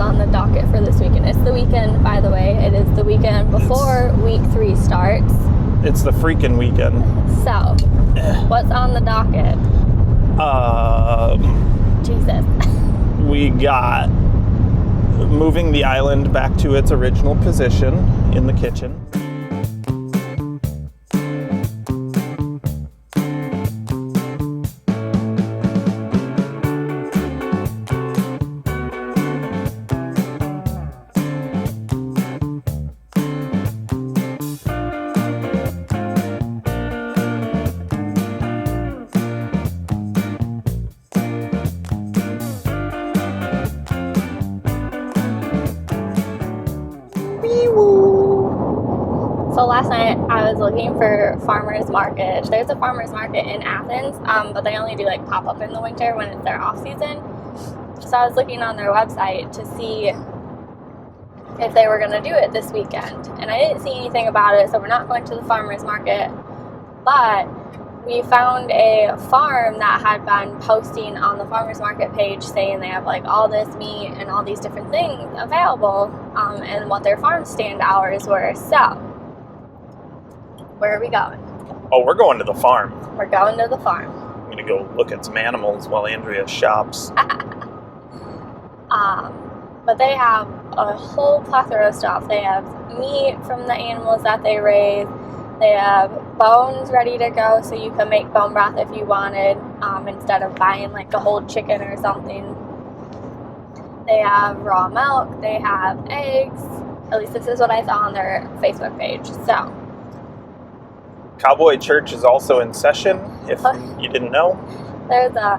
is on the docket for this weekend? It's the weekend, by the way. It is the weekend before week 3 starts. It's the freaking weekend. So, what's on the docket? Jesus. We got moving the island back to its original position in the kitchen. So last night I was looking for farmers market. There's a farmers market in Athens, but they only do like pop up in the winter when it's their off season. So I was looking on their website to see if they were going to do it this weekend, and I didn't see anything about it. So we're not going to the farmers market, but we found a farm that had been posting on the farmers market page saying they have like all this meat and all these different things available, and what their farm stand hours were. So where are we going? Oh, we're going to the farm. We're going to the farm. I'm going to go look at some animals while Andrea shops. But they have a whole plethora of stuff. They have meat from the animals that they raise. They have bones ready to go, so you can make bone broth if you wanted, instead of buying like a whole chicken or something. They have raw milk. They have eggs. At least this is what I saw on their Facebook page. So, Cowboy Church is also in session, if you didn't know. There's a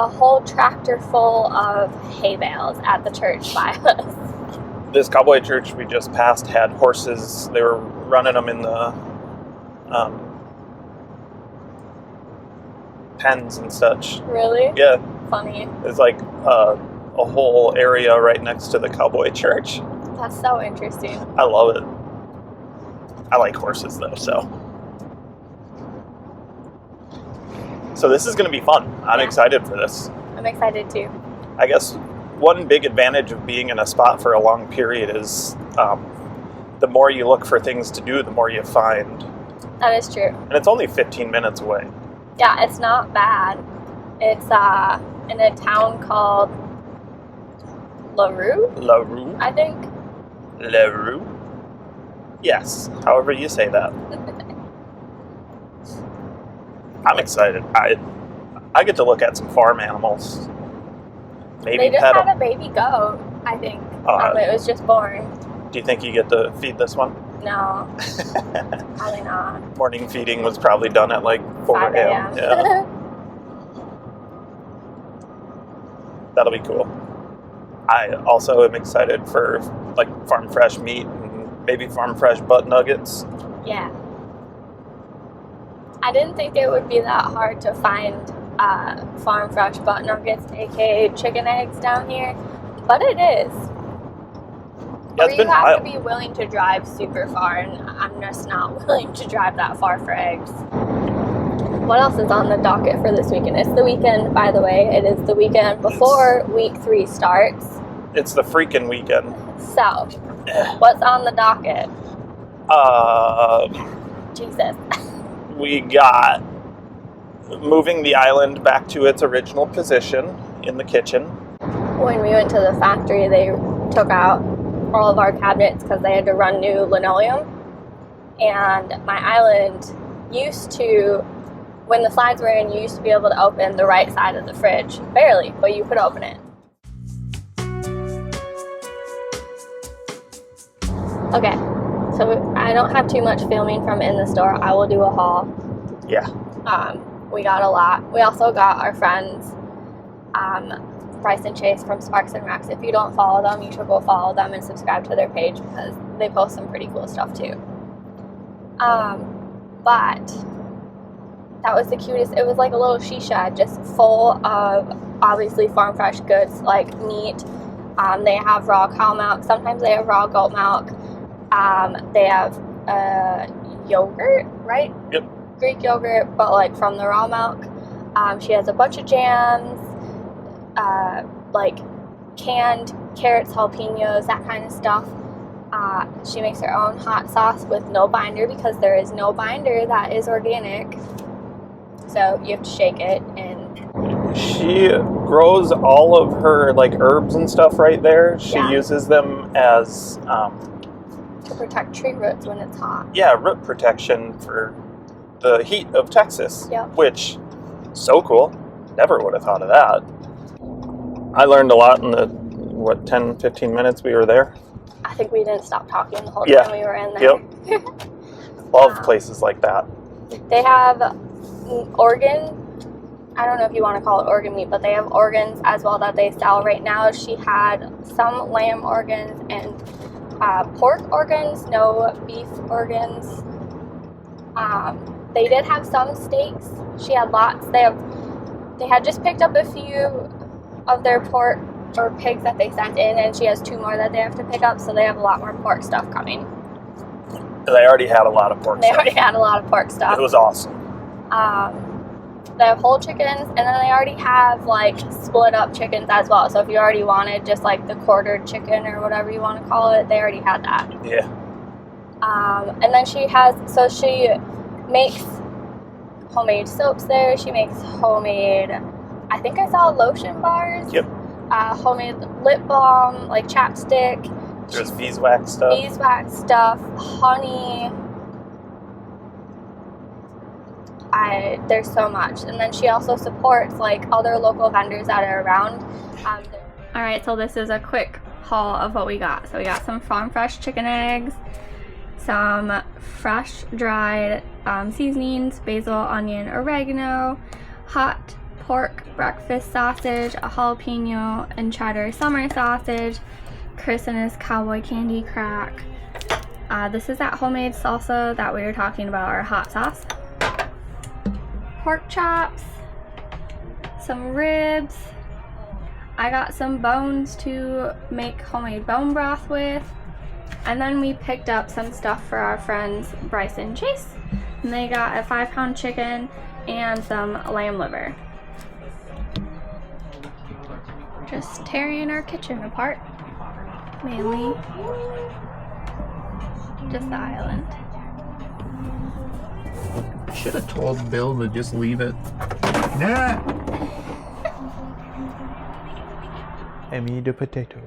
whole tractor full of hay bales at the church by us. This Cowboy Church we just passed had horses. They were running them in the pens and such. Really? Yeah. Funny. There's like a whole area right next to the Cowboy Church. That's so interesting. I love it. I like horses though, so this is going to be fun. I'm excited for this. I'm excited too. I guess one big advantage of being in a spot for a long period is the more you look for things to do, the more you find. That is true. And it's only 15 minutes away. Yeah, it's not bad. It's in a town called LaRue? LaRue? I think. LaRue? Yes, however you say that. I'm excited. I get to look at some farm animals. Maybe they just pet had them. a baby goat, I think. It was just born. Do you think you get to feed this one? No, probably not. Morning feeding was probably done at like 4 5 a.m. Yeah. That'll be cool. I also am excited for like farm fresh meat and maybe farm fresh butt nuggets. Yeah. I didn't think it would be that hard to find farm fresh butt nuggets, aka chicken eggs, down here, but it is. Yeah, or you have to be willing to drive super far, and I'm just not willing to drive that far for eggs. What else is on the docket for this weekend? It's the weekend, by the way. It is the weekend before week 3 starts. It's the freaking weekend. So, what's on the docket? Jesus. We got moving the island back to its original position in the kitchen. When we went to the factory, they took out all of our cabinets because they had to run new linoleum. And my island used to, when the slides were in, you used to be able to open the right side of the fridge. Barely, but you could open it. Okay, so I don't have too much filming from in the store. I will do a haul. Yeah. We got a lot. We also got our friends, Bryce and Chase from Sparks and Rex. If you don't follow them, you should go follow them and subscribe to their page because they post some pretty cool stuff too. But that was the cutest. It was like a little she shed just full of obviously farm fresh goods like meat. They have raw cow milk. Sometimes they have raw goat milk. They have yogurt, right? Yep. Greek yogurt, but like from the raw milk. She has a bunch of jams, like canned carrots, jalapenos, that kind of stuff. She makes her own hot sauce with no binder because there is no binder that is organic. So you have to shake it, and she grows all of her like herbs and stuff right there. She uses them as to protect tree roots when it's hot. Yeah, root protection for the heat of Texas. Yep. Which, so cool. Never would have thought of that. I learned a lot in the 10, 15 minutes we were there. I think we didn't stop talking the whole time we were in there. Yep. Love places like that. They have organ. I don't know if you want to call it organ meat, but they have organs as well that they sell right now. She had some lamb organs and pork organs, no beef organs. They did have some steaks. She had lots. They had just picked up a few of their pork or pigs that they sent in, and she has 2 more that they have to pick up, so they have a lot more pork stuff coming. They already had a lot of pork stuff. They already had a lot of pork stuff. It was awesome. They have whole chickens, and then they already have like split up chickens as well. So if you already wanted just like the quartered chicken or whatever you want to call it, they already had that. Yeah. And then she makes homemade soaps there. She makes homemade, I think I saw lotion bars. Yep. Homemade lip balm, like chapstick. There's beeswax stuff. Beeswax stuff, honey. There's so much. And then she also supports like other local vendors that are around. All right, so this is a quick haul of what we got. So we got some farm fresh chicken eggs, some fresh dried seasonings, basil, onion, oregano, hot pork breakfast sausage, a jalapeno and cheddar summer sausage, Kris and his cowboy candy crack. This is that homemade salsa that we were talking about, our hot sauce. Pork chops, some ribs. I got some bones to make homemade bone broth with. And then we picked up some stuff for our friends Bryce and Chase. And they got a 5-pound chicken and some lamb liver. Just tearing our kitchen apart. Mainly just the island. Should have told Bill to just leave it. Nah. Emmy the potato.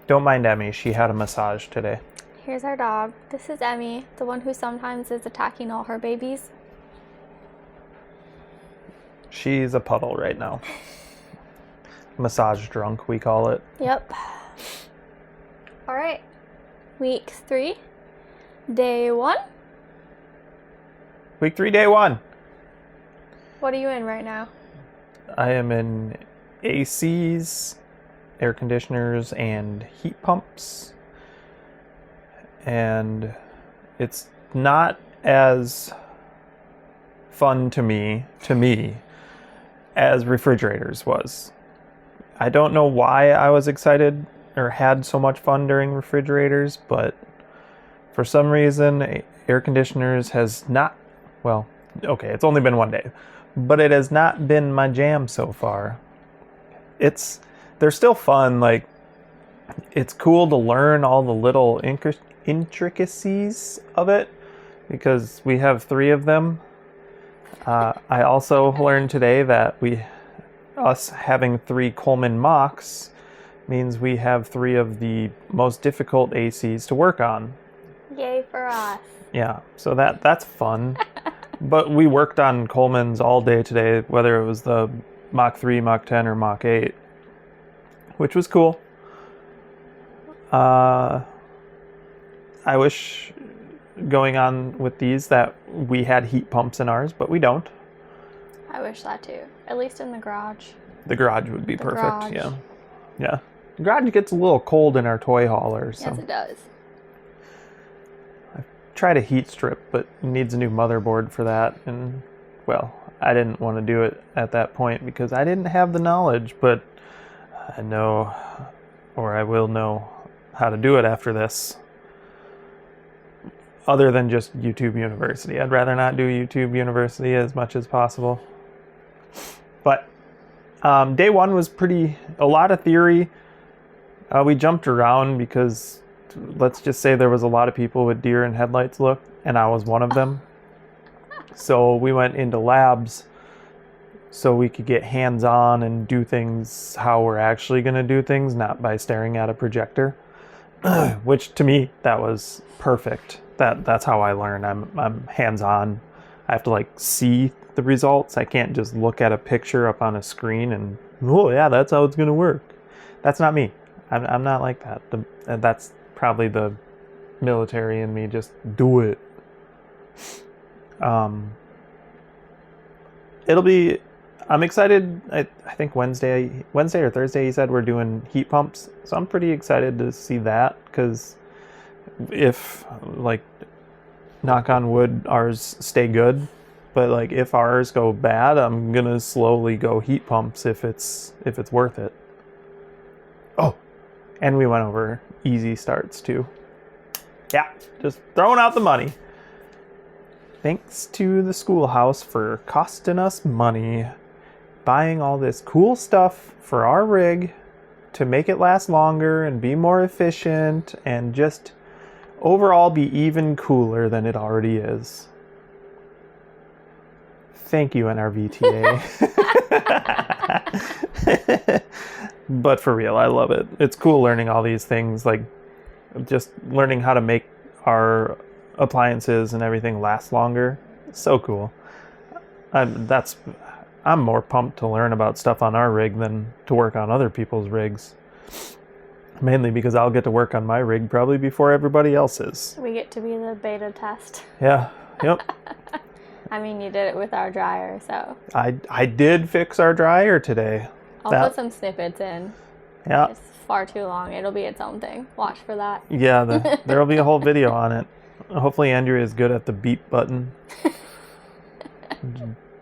Don't mind Emmy, she had a massage today. Here's our dog. This is Emmy, the one who sometimes is attacking all her babies. She's a puddle right now. Massage drunk, we call it. Yep. All right. Week 3, day 1. Week 3, day 1. What are you in right now? I am in ACs, air conditioners, and heat pumps. And it's not as fun to me, as refrigerators was. I don't know why I was excited or had so much fun during refrigerators, but for some reason, air conditioners has not, well, okay, it's only been 1 day, but it has not been my jam so far. They're still fun, like, it's cool to learn all the little intricacies of it, because we have 3 of them. I also learned today that us having 3 Coleman Machs means we have 3 of the most difficult ACs to work on. Yay for us. Yeah, so that's fun. But we worked on Coleman's all day today, whether it was the Mach 3, Mach 10, or Mach 8, which was cool. I wish going on with these that we had heat pumps in ours, but we don't. I wish that too. At least in the garage. The garage would be perfect, garage. yeah. Yeah. The garage gets a little cold in our toy hauler, so. Yes, it does. I tried a heat strip, but it needs a new motherboard for that, and, well, I didn't want to do it at that point because I didn't have the knowledge, but I know, or I will know how to do it after this. Other than just YouTube University. I'd rather not do YouTube University as much as possible. But Day one was a lot of theory. We jumped around because let's just say there was a lot of people with deer in headlights look, and I was one of them. So we went into labs so we could get hands-on and do things how we're actually going to do things, not by staring at a projector. Which to me, that was perfect. That's how I learn. I'm hands-on. I have to like see the results. I can't just look at a picture up on a screen and, oh yeah, that's how it's going to work. That's not me. I'm not like that. That's probably the military in me. Just do it. I'm excited. I think Wednesday or Thursday he said we're doing heat pumps. So I'm pretty excited to see that, because if, like, knock on wood, ours stay good, but like if ours go bad, I'm gonna slowly go heat pumps if it's worth it. Oh, and we went over easy starts too. Yeah, just throwing out the money. Thanks to the schoolhouse for costing us money, buying all this cool stuff for our rig to make it last longer and be more efficient and just overall be even cooler than it already is. Thank you, NRVTA. But for real, I love it. It's cool learning all these things, like just learning how to make our appliances and everything last longer. So cool. I'm more pumped to learn about stuff on our rig than to work on other people's rigs. Mainly because I'll get to work on my rig probably before everybody else's. We get to be the beta test. Yeah. Yep. I mean, you did it with our dryer, so. I did fix our dryer today. I'll put some snippets in. Yeah. It's far too long. It'll be its own thing. Watch for that. Yeah, there'll be a whole video on it. Hopefully Andrea is good at the beep button.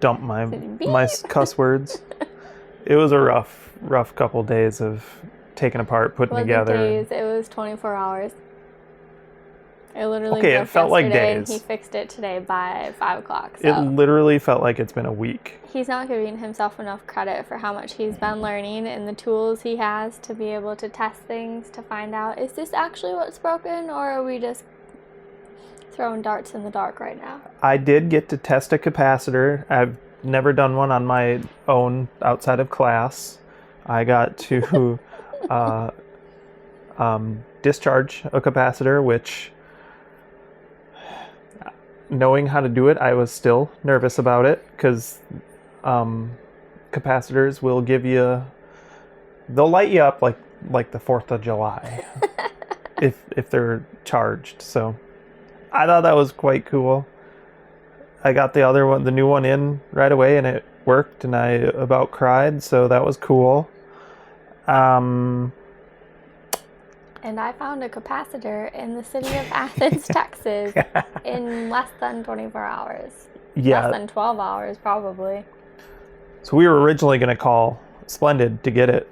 Dump my cuss words. It was a rough couple days of taking apart, putting together. Days, it was 24 hours. It literally it felt like days. He fixed it today by 5 o'clock. So. It literally felt like it's been a week. He's not giving himself enough credit for how much he's been learning and the tools he has to be able to test things to find out, is this actually what's broken, or are we just throwing darts in the dark right now? I did get to test a capacitor. I've never done one on my own outside of class. I got to discharge a capacitor, which, knowing how to do it, I was still nervous about it, because capacitors will they'll light you up like the 4th of July if they're charged. So I thought that was quite cool. I got the new one in right away, and it worked, and I about cried, so that was cool. And I found a capacitor in the city of Athens, Texas, in less than 24 hours. Yeah. Less than 12 hours, probably. So we were originally going to call Splendid to get it.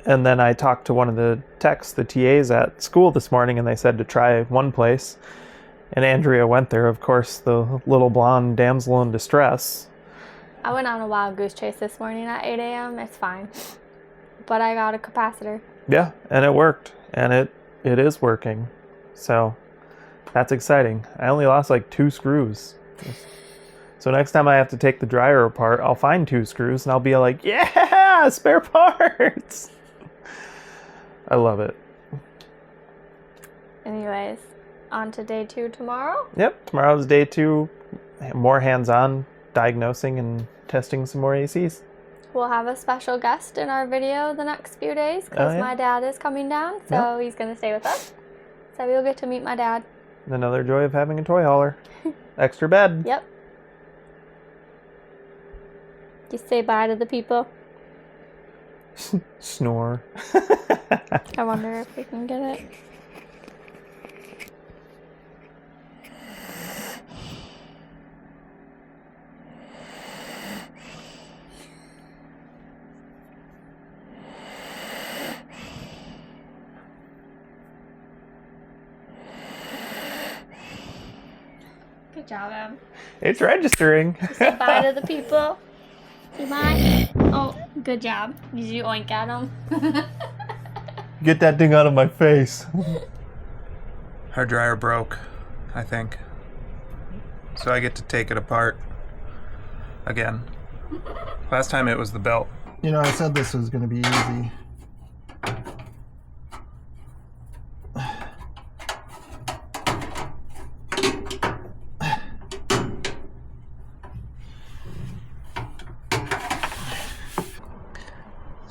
And then I talked to one of the techs, the TAs at school this morning, and they said to try one place. And Andrea went there, of course, the little blonde damsel in distress. I went on a wild goose chase this morning at 8 a.m. It's fine. But I got a capacitor. Yeah, and it worked. And it is working. So that's exciting. I only lost like 2 screws. So next time I have to take the dryer apart, I'll find 2 screws and I'll be like, yeah, spare parts. I love it. Anyways, on to day 2 tomorrow? Yep, tomorrow's day 2. More hands-on diagnosing and testing some more ACs. We'll have a special guest in our video the next few days, because my dad is coming down, so he's going to stay with us. So we'll get to meet my dad. Another joy of having a toy hauler. Extra bed. Yep. Just say bye to the people. Snore. I wonder if we can get it. Good job, Em. It's registering. Say bye to the people. Say bye. Oh, Good job. Did you oink at him? Get that thing out of my face. Our dryer broke, I think. So I get to take it apart again. Last time it was the belt. You know, I said this was going to be easy.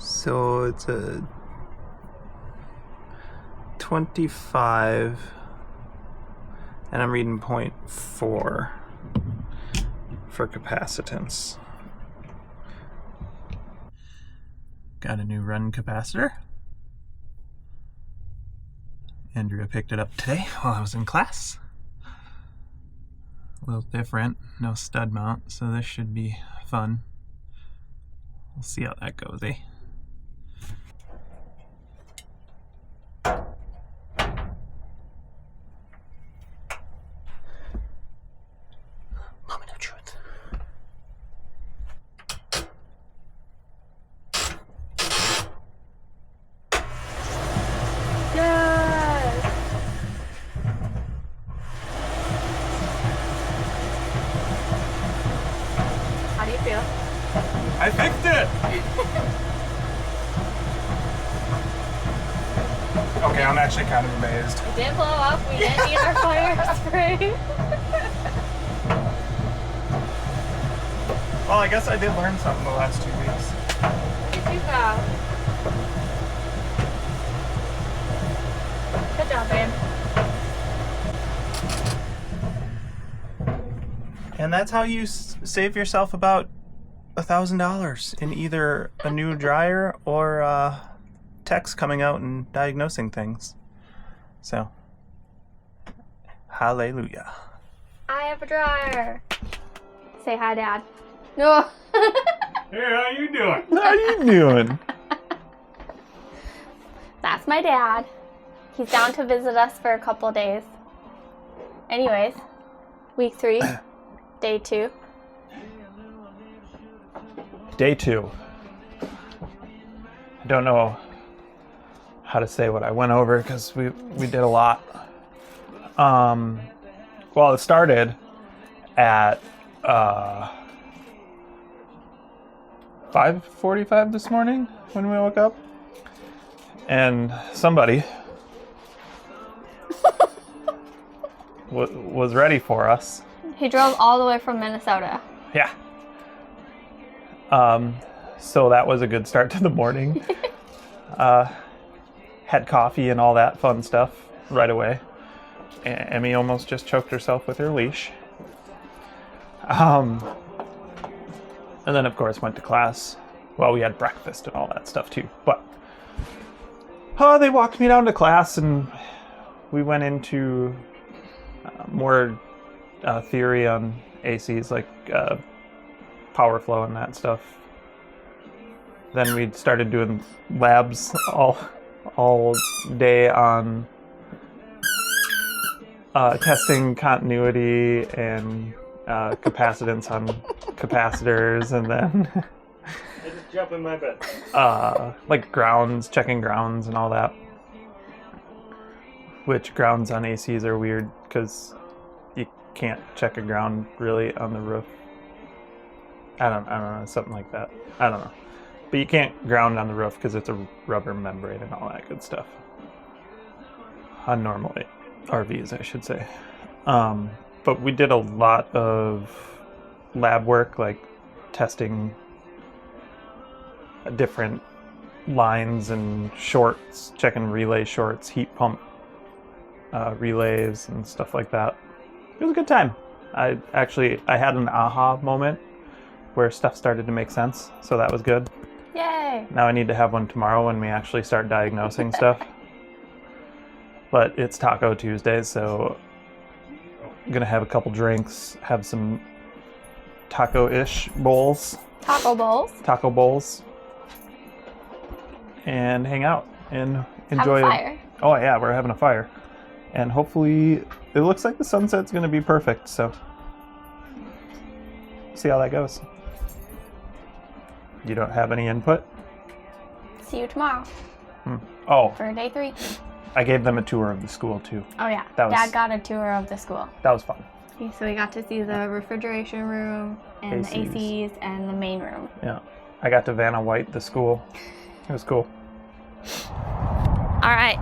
So it's a 25, and I'm reading 0.4 for capacitance. Got a new run capacitor. Andrea picked it up today while I was in class. A little different, no stud mount, so this should be fun. We'll see how that goes, eh? Moment of truth. Yes! How do you feel? I fixed it! Okay, I'm actually kind of amazed. It didn't blow up. We didn't need our fire spray. Well, I guess I did learn something the last 2 weeks. What did you go? Good job, babe. And that's how you save yourself about $1,000 in either a new dryer or techs coming out and diagnosing things. So, hallelujah. I have a dryer. Say hi, Dad. No. Hey, how you doing? How you doing? That's my dad. He's down to visit us for a couple days. Anyways, week 3, day 2. Day 2. I don't know how to say what I went over because we did a lot. Well, it started at 5:45 this morning when we woke up, and somebody was ready for us. He drove all the way from Minnesota. Yeah. So that was a good start to the morning. Had coffee and all that fun stuff right away. Emmy almost just choked herself with her leash. And then, of course, went to class. Well, we had breakfast and all that stuff, too. But they walked me down to class, and we went into more theory on ACs, like power flow and that stuff. Then we started doing labs all day on testing continuity and capacitance on capacitors, and then I just jump in my bed. like grounds, checking grounds and all that. Which grounds on ACs are weird because you can't check a ground really on the roof. I don't know, something like that. I don't know. But you can't ground on the roof because it's a rubber membrane and all that good stuff. On normal RVs, I should say. But we did a lot of lab work, like testing different lines and shorts, checking relay shorts, heat pump relays and stuff like that. It was a good time. I had an aha moment where stuff started to make sense, so that was good. Yay! Now I need to have one tomorrow when we actually start diagnosing stuff. But it's Taco Tuesday, so I'm gonna have a couple drinks, have some taco-ish bowls. Taco bowls. And hang out and enjoy Have a fire. Oh yeah, we're having a fire. And hopefully it looks like the sunset's gonna be perfect, so see how that goes. You don't have any input? See you tomorrow Oh, for day 3. I gave them a tour of the school too. Oh yeah, That was- Dad got a tour of the school. That was fun. So we got to see the refrigeration room and the ACs. ACs and the main room. Yeah. I got to Vanna White, the school. It was cool. All right,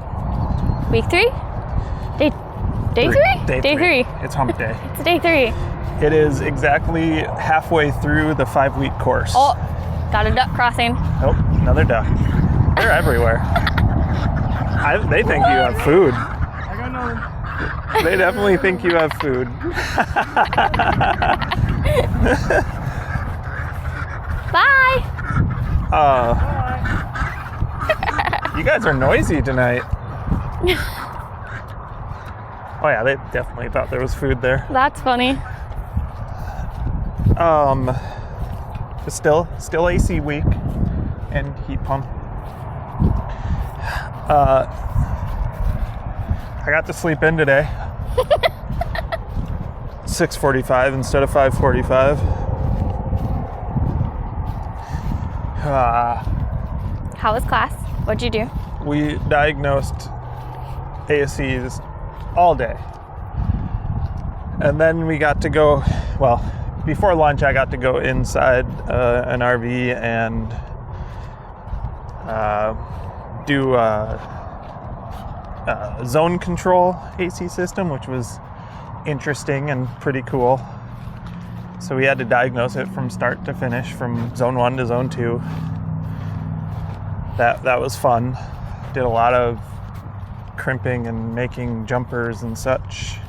week 3? Day 3? Day Day 3. It's hump day. It's day 3. It is exactly halfway through the 5-week course. Oh, got a duck crossing. Oh, another duck. They're everywhere. They think you have food. I got another. They definitely think you have food. Bye. You guys are noisy tonight. Oh yeah, they definitely thought there was food there. That's funny. Still AC week and heat pump. I got to sleep in today. 6:45 instead of 5:45. How was class? What'd you do? We diagnosed ASCs all day. And then we got to go, well, before lunch I got to go inside an RV and do a zone control AC system, which was interesting and pretty cool. So we had to diagnose it from start to finish, from zone 1 to zone 2. That was fun. Did a lot of crimping and making jumpers and such.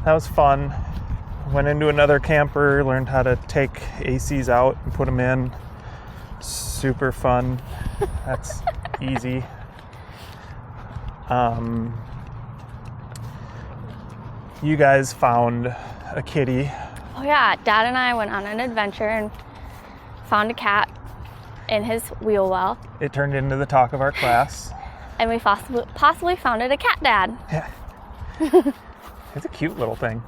That was fun. Went into another camper, learned how to take ACs out and put them in. Super fun. That's easy. You guys found a kitty. Oh yeah, Dad and I went on an adventure and found a cat in his wheel well, It turned into the talk of our class. and we possibly found it a cat dad. Yeah. It's a cute little thing.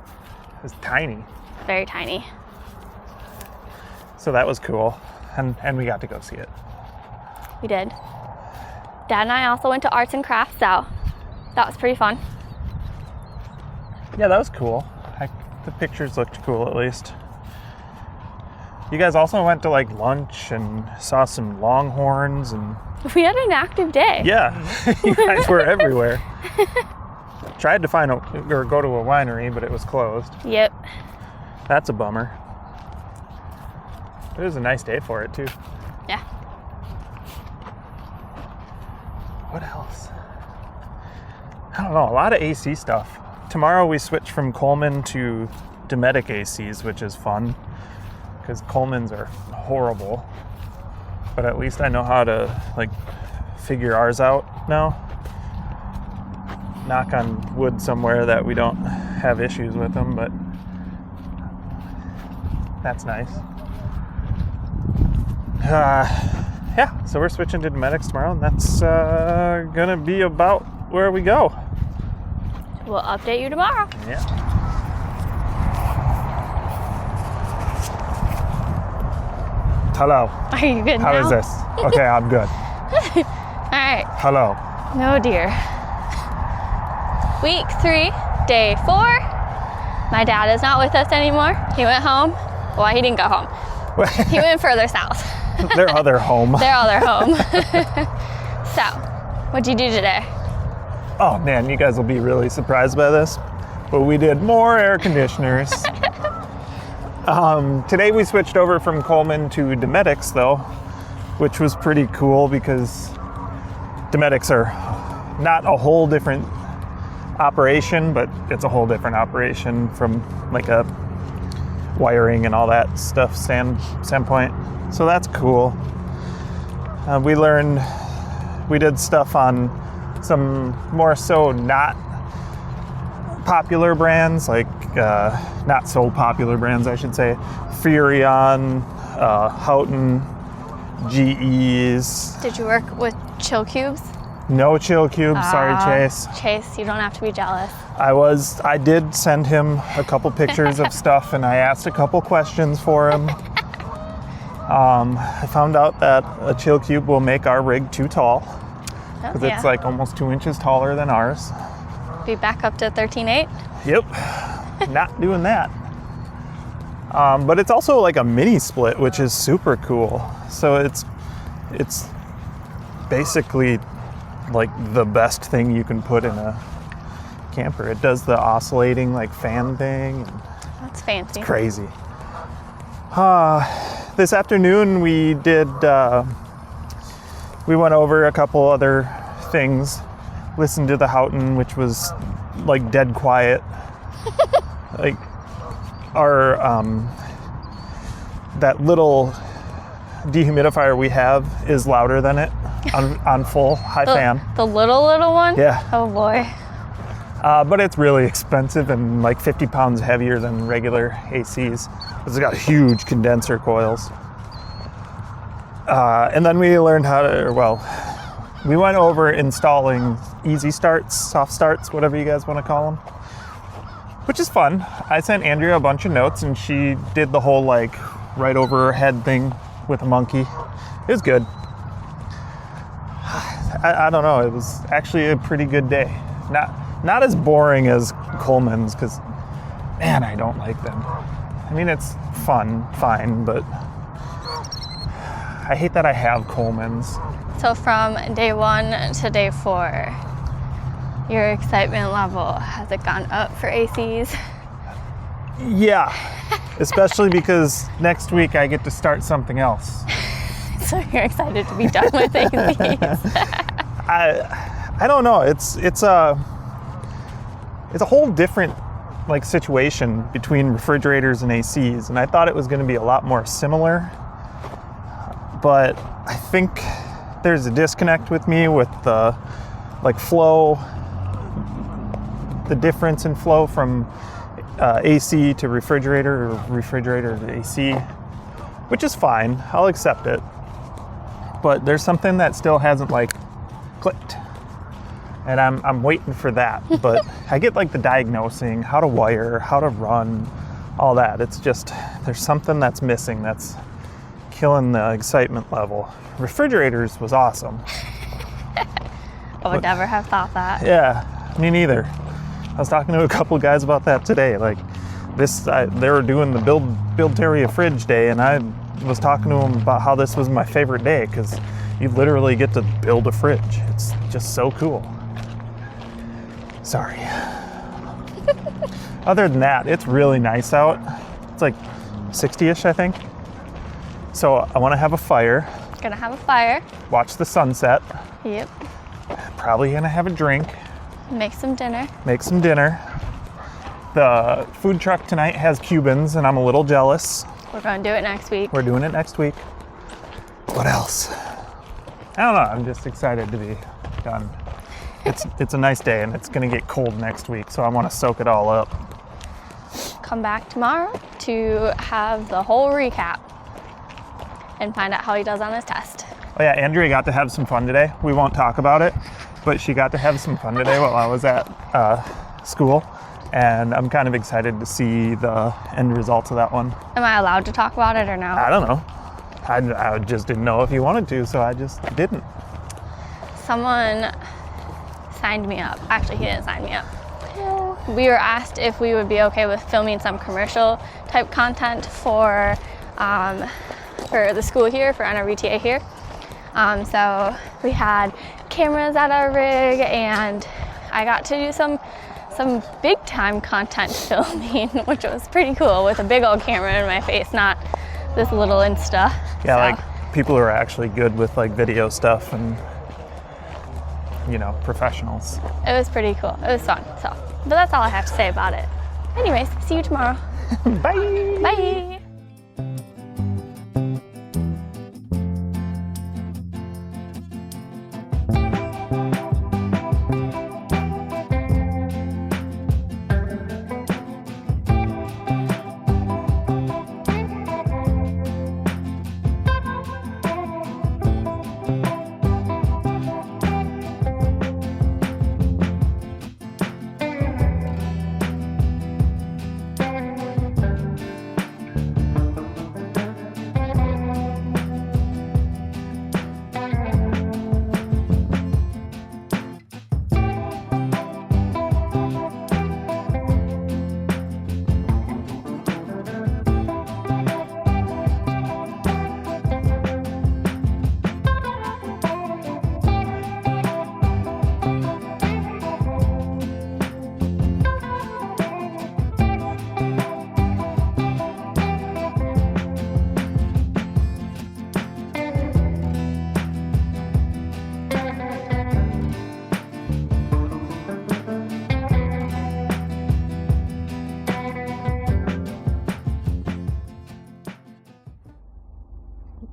It's tiny. Very tiny. So that was cool. And we got to go see it. We did. Dad and I also went to arts and crafts out. That was pretty fun. Yeah, that was cool. The pictures looked cool, at least. You guys also went to like lunch and saw some longhorns and We had an active day. yeah, you guys were everywhere. Tried to find or go to a winery, but it was closed. Yep. That's a bummer. It was a nice day for it too. Yeah. What else? I don't know, a lot of AC stuff. Tomorrow we switch from Coleman to Dometic ACs, which is fun because Colemans are horrible. But at least I know how to like figure ours out now. Knock on wood somewhere that we don't have issues with them, but that's nice. Yeah, so we're switching to Dometics tomorrow, and that's gonna be about where we go. We'll update you tomorrow. Yeah. Hello. Are you good How now? is this? Okay, I'm good. All right. Hello. No dear. Week 3, day 4. My dad is not with us anymore. He went home. Well, he didn't go home. He went further south. Their other home. Their other home. So, what'd you do today? Oh man, you guys will be really surprised by this, but we did more air conditioners. Today we switched over from Coleman to Dometics though, which was pretty cool because Dometics are not a whole different operation, but it's a whole different operation from like a wiring and all that stuff standpoint. So that's cool. We did stuff on some more so not popular brands, like not so popular brands, I should say. Furrion, Houghton, GEs. Did you work with chill cubes? No chill cubes, sorry Chase. Chase, you don't have to be jealous. I did send him a couple pictures of stuff and I asked a couple questions for him. I found out that a chill cube will make our rig too tall because yeah. it's like almost 2 inches taller than ours. Be back up to 13.8. Yep, not doing that. But it's also like a mini split, which is super cool. So it's basically like the best thing you can put in a camper. It does the oscillating like fan thing. And That's fancy. it's crazy. This afternoon we did, we went over a couple other things, listened to the Houghton, which was like dead quiet. Like our, that little dehumidifier we have is louder than it on full high fan. The little one? Yeah. Oh boy. But it's really expensive and like 50 pounds heavier than regular ACs. It's got huge condenser coils. And then we learned how to, we went over installing easy starts, soft starts, whatever you guys want to call them, which is fun. I sent Andrea a bunch of notes and she did the whole like right over her head thing with a monkey. It was good. I don't know, it was actually a pretty good day. Not as boring as Coleman's, because, man, I don't like them. I mean, it's fine, but I hate that I have Coleman's. So from day 1 to day 4, your excitement level, has it gone up for ACs? Yeah, especially because next week I get to start something else. So you're excited to be done with ACs? I don't know. It's a whole different like situation between refrigerators and ACs, and I thought it was going to be a lot more similar. But I think there's a disconnect with me with the like flow, the difference in flow from AC to refrigerator or refrigerator to AC, which is fine. I'll accept it. But there's something that still hasn't like clicked. And I'm waiting for that. But I get like the diagnosing, how to wire, how to run, all that. It's just, there's something that's missing that's killing the excitement level. Refrigerators was awesome. I would never have thought that. Yeah, me neither. I was talking to a couple guys about that today. Like they were doing the build Terry fridge day, and I was talking to them about how this was my favorite day because you literally get to build a fridge. It's just so cool. Sorry. Other than that, it's really nice out. It's like 60-ish, I think. So I want to have a fire. Gonna have a fire. Watch the sunset. Yep. Probably gonna have a drink. Make some dinner. Make some dinner. The food truck tonight has Cubans, and I'm a little jealous. We're gonna do it next week. We're doing it next week. What else? I don't know. I'm just excited to be done. It's a nice day, and it's gonna get cold next week, so I want to soak it all up. Come back tomorrow to have the whole recap and find out how he does on his test. Oh yeah, Andrea got to have some fun today. We won't talk about it, but she got to have some fun today while I was at school, and I'm kind of excited to see the end results of that one. Am I allowed to talk about it or no? I don't know. I just didn't know if you wanted to, so I just didn't. Someone signed me up. Actually, he didn't sign me up. We were asked if we would be okay with filming some commercial type content for the school here, for NRVTA here. So we had cameras at our rig, and I got to do some big time content filming, which was pretty cool, with a big old camera in my face, not this little Insta. Yeah, like people who are actually good with like video stuff and, you know, professionals. It was pretty cool. It was fun. So, but that's all I have to say about it. Anyways, see you tomorrow. Bye. Bye.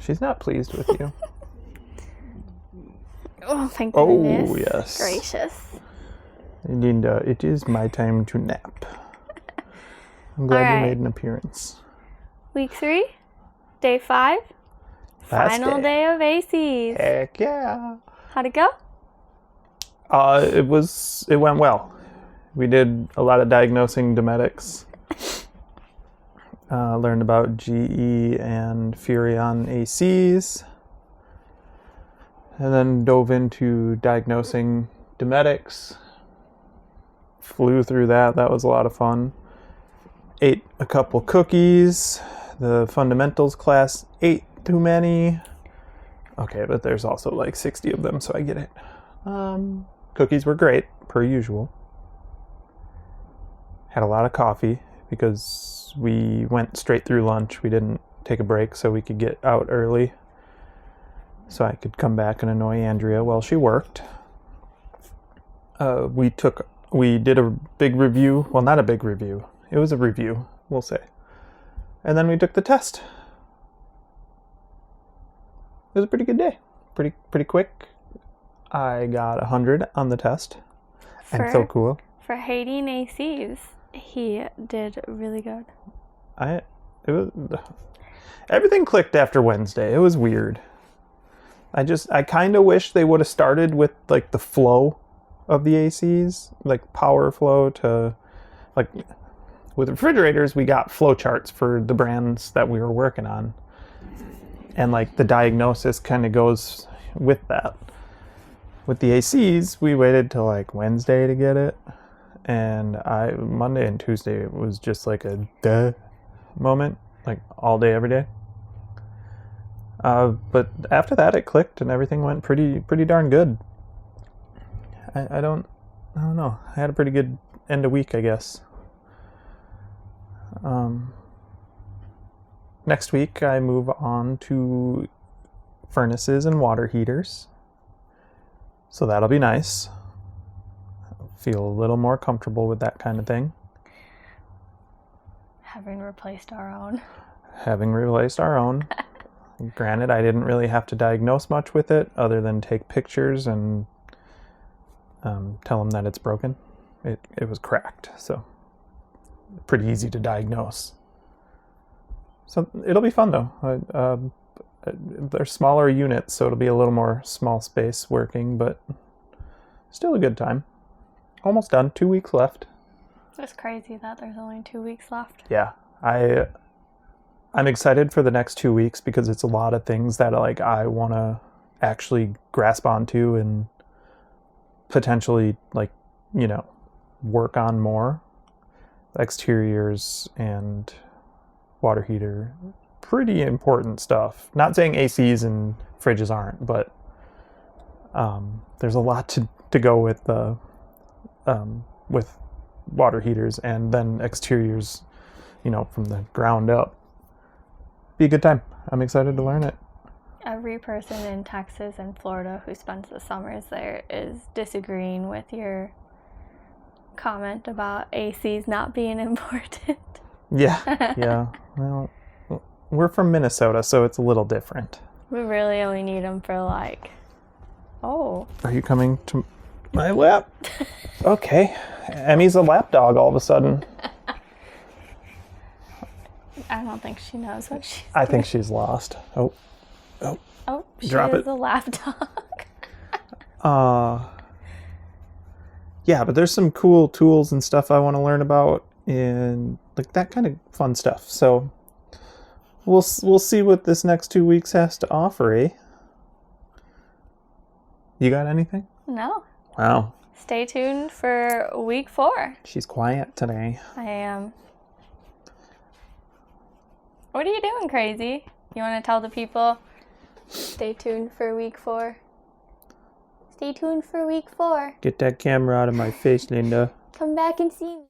She's not pleased with you. Oh, thank goodness. Oh, yes. Gracious. Linda, it is my time to nap. I'm glad you made an appearance. Week 3, day 5, final day of ACs. Heck yeah. How'd it go? It went well. We did a lot of diagnosing Dometics. Learned about GE and Furrion ACs. And then dove into diagnosing Dometics. Flew through that. That was a lot of fun. Ate a couple cookies. The fundamentals class ate too many. Okay, but there's also like 60 of them, so I get it. Cookies were great, per usual. Had a lot of coffee because we went straight through lunch. We didn't take a break so we could get out early. So I could come back and annoy Andrea while she worked. We did a big review. Well, not a big review. It was a review, we'll say. And then we took the test. It was a pretty good day. Pretty quick. I got 100 on the test. And so cool. For hating ACs, he did really good. Everything clicked after Wednesday. It was weird. I kind of wish they would have started with like the flow of the ACs, like power flow to, like, with refrigerators we got flow charts for the brands that we were working on, and like the diagnosis kind of goes with that. With the ACs we waited till like Wednesday to get it, and Monday and Tuesday it was just like a duh moment, like all day every day. But after that it clicked and everything went pretty darn good. I don't know. I had a pretty good end of week, I guess. Next week I move on to furnaces and water heaters. So that'll be nice. I'll feel a little more comfortable with that kind of thing. Having replaced our own. Granted, I didn't really have to diagnose much with it other than take pictures and tell them that it's broken. It was cracked, so pretty easy to diagnose. So it'll be fun though. They're smaller units, so it'll be a little more small space working, but still a good time. Almost done. 2 weeks left. It's crazy that there's only 2 weeks left. Yeah, I'm excited for the next 2 weeks because it's a lot of things that like I want to actually grasp onto and potentially, like, you know, work on more. Exteriors and water heater, pretty important stuff. Not saying ACs and fridges aren't, but there's a lot to go with water heaters, and then exteriors, you know, from the ground up. Be a good time. I'm excited to learn it. Every person in Texas and Florida who spends the summers there is disagreeing with your comment about ACs not being important. Yeah. Well, we're from Minnesota, so it's a little different. We really only need them for like, oh. Are you coming to my lap? Okay. Emmy's a lap dog all of a sudden. I don't think she knows what she's doing. I think she's lost. Oh, she drop is it. a lap dog. Yeah, but there's some cool tools and stuff I want to learn about, and like that kind of fun stuff. So we'll see what this next 2 weeks has to offer, eh? You got anything? No. Wow. Stay tuned for week 4. She's quiet today. I am. What are you doing, crazy? You want to tell the people? Stay tuned for week 4. Stay tuned for week 4. Get that camera out of my face, Linda. Come back and see me.